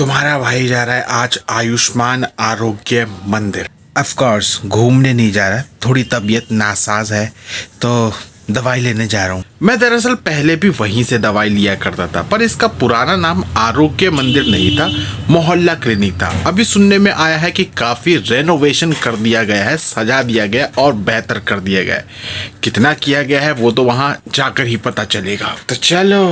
तुम्हारा भाई जा रहा है आज आयुष्मान आरोग्य मंदिर। ऑफ कोर्स घूमने नहीं जा रहा है, थोड़ी तबीयत नासाज है तो दवाई लेने जा रहा हूँ। मैं दरअसल पहले भी वहीं से दवाई लिया करता था, पर इसका पुराना नाम आरोग्य मंदिर नहीं था, मोहल्ला क्लिनिक था। अभी सुनने में आया है कि काफी रेनोवेशन कर दिया गया है, सजा दिया गया और बेहतर कर दिया गया है। कितना किया गया है वो तो वहाँ जाकर ही पता चलेगा। तो चलो,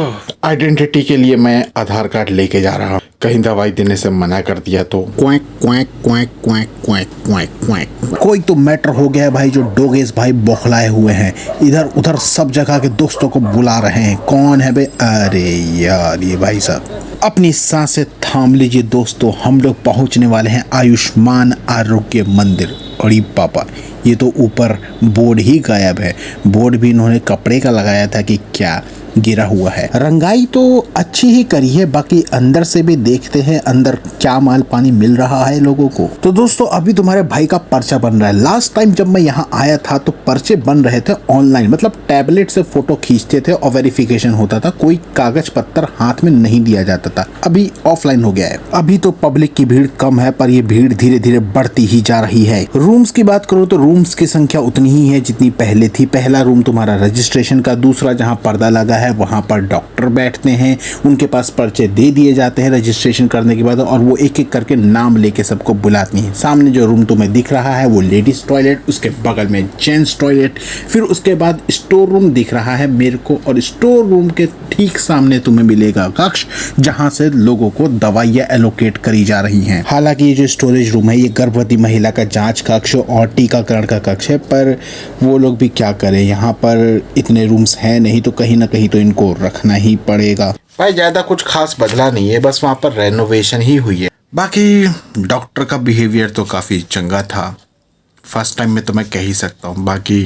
आइडेंटिटी के लिए मैं आधार कार्ड लेके जा रहा हूँ, कहीं दवाई देने से मना कर दिया तो quack quack quack quack quack quack quack. कोई तो मैटर हो गया है भाई, जो डोगेस भाई बौखलाए हुए हैं, इधर उधर सब जगह के दोस्तों को बुला रहे हैं। कौन है बे? अरे यार ये भाई साहब, अपनी सांसें थाम लीजिए दोस्तों, हम लोग पहुंचने वाले हैं आयुष्मान आरोग्य मंदिर। अरे पापा, ये तो ऊपर बोर्ड ही गायब है। बोर्ड भी इन्होंने कपड़े का लगाया था कि क्या गिरा हुआ है। रंगाई तो अच्छी ही करी है, बाकी अंदर से भी देखते हैं अंदर क्या माल पानी मिल रहा है लोगों को। तो दोस्तों अभी तुम्हारे भाई का पर्चा बन रहा है। लास्ट टाइम जब मैं यहाँ आया था तो पर्चे बन रहे थे ऑनलाइन, मतलब टैबलेट से फोटो खींचते थे और वेरिफिकेशन होता था, कोई कागज पत्तर हाथ में नहीं दिया जाता था। अभी ऑफलाइन हो गया है। अभी तो पब्लिक की भीड़ कम है, पर ये भीड़ धीरे धीरे बढ़ती ही जा रही है। रूम्स की बात करो तो रूम्स की संख्या उतनी ही है जितनी पहले थी। पहला रूम तुम्हारा रजिस्ट्रेशन का, दूसरा जहाँ पर्दा लगा है वहां पर डॉक्टर बैठते हैं, उनके पास पर्चे दे दिए जाते हैं रजिस्ट्रेशन करने के बाद, और वो एक एक करके नाम लेके सबको बुलाती हैं। सामने जो रूम तुम्हें दिख रहा है वो लेडीज टॉयलेट, उसके बगल में जेंट्स टॉयलेट, फिर उसके बाद स्टोर रूम दिख रहा है मेरे को, और स्टोर रूम के ठीक सामने तुम्हें मिलेगा कक्ष जहां से लोगों को दवाइयां एलोकेट करी जा रही हैं। हालांकि ये जो स्टोरेज रूम है ये गर्भवती महिला का जांच कक्ष और टीकाकरण का कक्ष है, पर वो लोग भी क्या करें, यहाँ पर इतने रूम्स हैं नहीं, तो कहीं ना कहीं तो इनको रखना ही पड़ेगा। भाई ज्यादा कुछ खास बदला नहीं है, बस वहाँ पर रेनोवेशन ही हुई है। बाकी डॉक्टर का बिहेवियर तो काफी चंगा था, फर्स्ट टाइम में तो मैं कह ही सकता हूँ, बाकी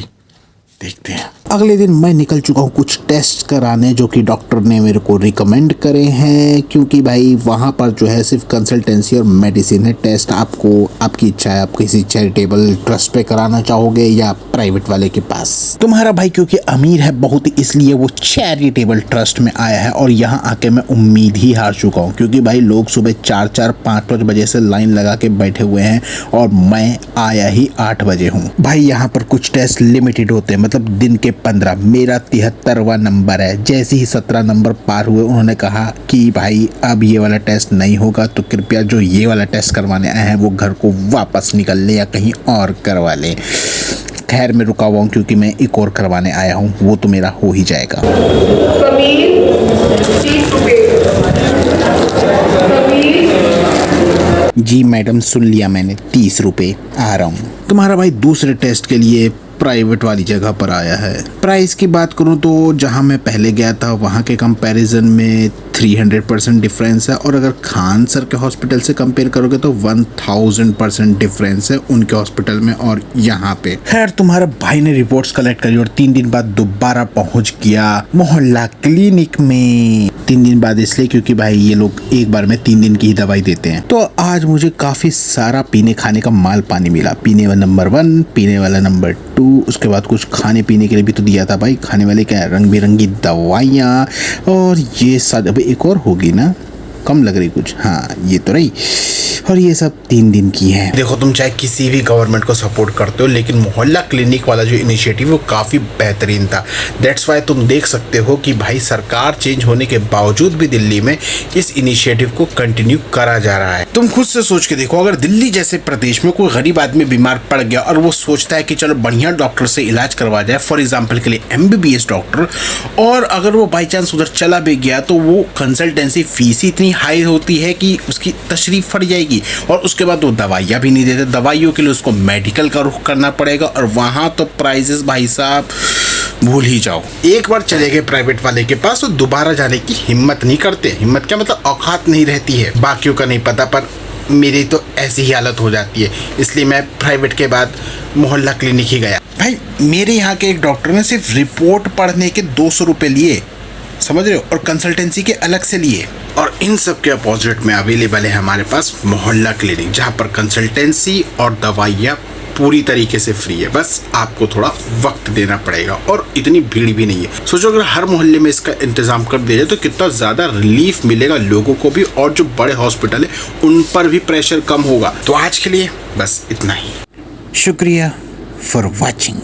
देखते हैं। अगले दिन मैं निकल चुका हूँ कुछ टेस्ट कराने, जो कि डॉक्टर ने मेरे को रिकमेंड करे हैं, क्योंकि भाई वहाँ पर जो है सिर्फ कंसल्टेंसी और मेडिसिन है। टेस्ट आपको आपकी इच्छा है, आप किसी चैरिटेबल ट्रस्ट पे कराना चाहोगे या प्राइवेट वाले के पास। तुम्हारा भाई क्योंकि अमीर है बहुत, इसलिए वो चैरिटेबल ट्रस्ट में आया है, और यहाँ आके मैं उम्मीद ही हार चुका हूँ, क्योंकि भाई लोग सुबह 4-4, 5-5 बजे से लाइन लगा के बैठे हुए हैं और मैं आया ही 8 बजे हूँ। भाई यहाँ पर कुछ टेस्ट लिमिटेड होते हैं, मतलब दिन के 15। मेरा 73वां नंबर है। जैसे ही 17 नंबर पार हुए उन्होंने कहा कि भाई अब ये वाला टेस्ट नहीं होगा, तो कृपया जो ये वाला टेस्ट करवाने आए हैं वो घर को वापस निकल ले या कहीं और करवा लें। खैर मैं रुका हुआ हूँ क्योंकि मैं एक और करवाने आया हूँ, वो तो मेरा हो ही जाएगा। जी मैडम, सुन लिया मैंने, 30 रुपये, आ रहा हूँ। तुम्हारा भाई दूसरे टेस्ट के लिए प्राइवेट वाली जगह पर आया है। प्राइस की बात करूं तो जहां मैं पहले गया था वहां के कंपैरिजन में 300% डिफरेंस है, और अगर खान सर के हॉस्पिटल से कंपेयर करोगे तो 1000% डिफरेंस है उनके हॉस्पिटल में और यहाँ पे। खैर तुम्हारा भाई ने रिपोर्ट्स कलेक्ट करी और 3 दिन बाद दोबारा पहुंच गया मोहल्ला क्लिनिक में। 3 दिन बाद इसलिए क्योंकि भाई ये लोग एक बार में 3 दिन की ही दवाई देते हैं। तो आज मुझे काफी सारा पीने खाने का माल पानी मिला। पीने वाला नंबर 1, पीने वाला नंबर 2, उसके बाद कुछ खाने पीने के लिए भी तो दिया था भाई। खाने वाले क्या, रंग बिरंगी दवाइयाँ, और ये सब अभी एक और होगी ना, कम लग रही कुछ, हाँ ये तो रही, और ये सब 3 दिन की है। देखो तुम चाहे किसी भी गवर्नमेंट को सपोर्ट करते हो, लेकिन मोहल्ला क्लिनिक वाला जो इनिशिएटिव वो काफ़ी बेहतरीन था। दैट्स वाई तुम देख सकते हो कि भाई सरकार चेंज होने के बावजूद भी दिल्ली में इस इनिशिएटिव को कंटिन्यू करा जा रहा है। तुम खुद से सोच के देखो, अगर दिल्ली जैसे प्रदेश में कोई गरीब आदमी बीमार पड़ गया और वो सोचता है कि चलो बढ़िया डॉक्टर से इलाज करवा जाए, फॉर एग्जाम्पल के लिए MBBS डॉक्टर, और अगर वो बाई चांस उधर चला भी गया तो वो कंसल्टेंसी फीस ही इतनी हाई होती है कि उसकी तशरीफ फट जाएगी, और उसके बाद वो दवाइयाँ भी नहीं देते। दवाइयों के लिए उसको मेडिकल का रुख करना पड़ेगा, और वहाँ तो प्राइसेस भाई साहब भूल ही जाओ। एक बार चले गए प्राइवेट वाले के पास तो दोबारा जाने की हिम्मत नहीं करते। हिम्मत क्या मतलब, औकात नहीं रहती है। बाकियों का नहीं पता, पर मेरी तो ऐसी ही हालत हो जाती है, इसलिए मैं प्राइवेट के बाद मोहल्ला क्लिनिक ही गया। भाई मेरे यहाँ के एक डॉक्टर ने सिर्फ रिपोर्ट पढ़ने के 200 रुपये लिए, समझ रहे हो, और कंसल्टेंसी के अलग से लिए। और इन सब के अपोजिट में अवेलेबल है हमारे पास मोहल्ला क्लिनिक, जहाँ पर कंसल्टेंसी और दवाइयाँ पूरी तरीके से फ्री है, बस आपको थोड़ा वक्त देना पड़ेगा और इतनी भीड़ भी नहीं है। सोचो अगर हर मोहल्ले में इसका इंतजाम कर दिया जाए तो कितना ज़्यादा रिलीफ मिलेगा लोगों को भी, और जो बड़े हॉस्पिटल है उन पर भी प्रेशर कम होगा। तो आज के लिए बस इतना ही। शुक्रिया फॉर वॉचिंग।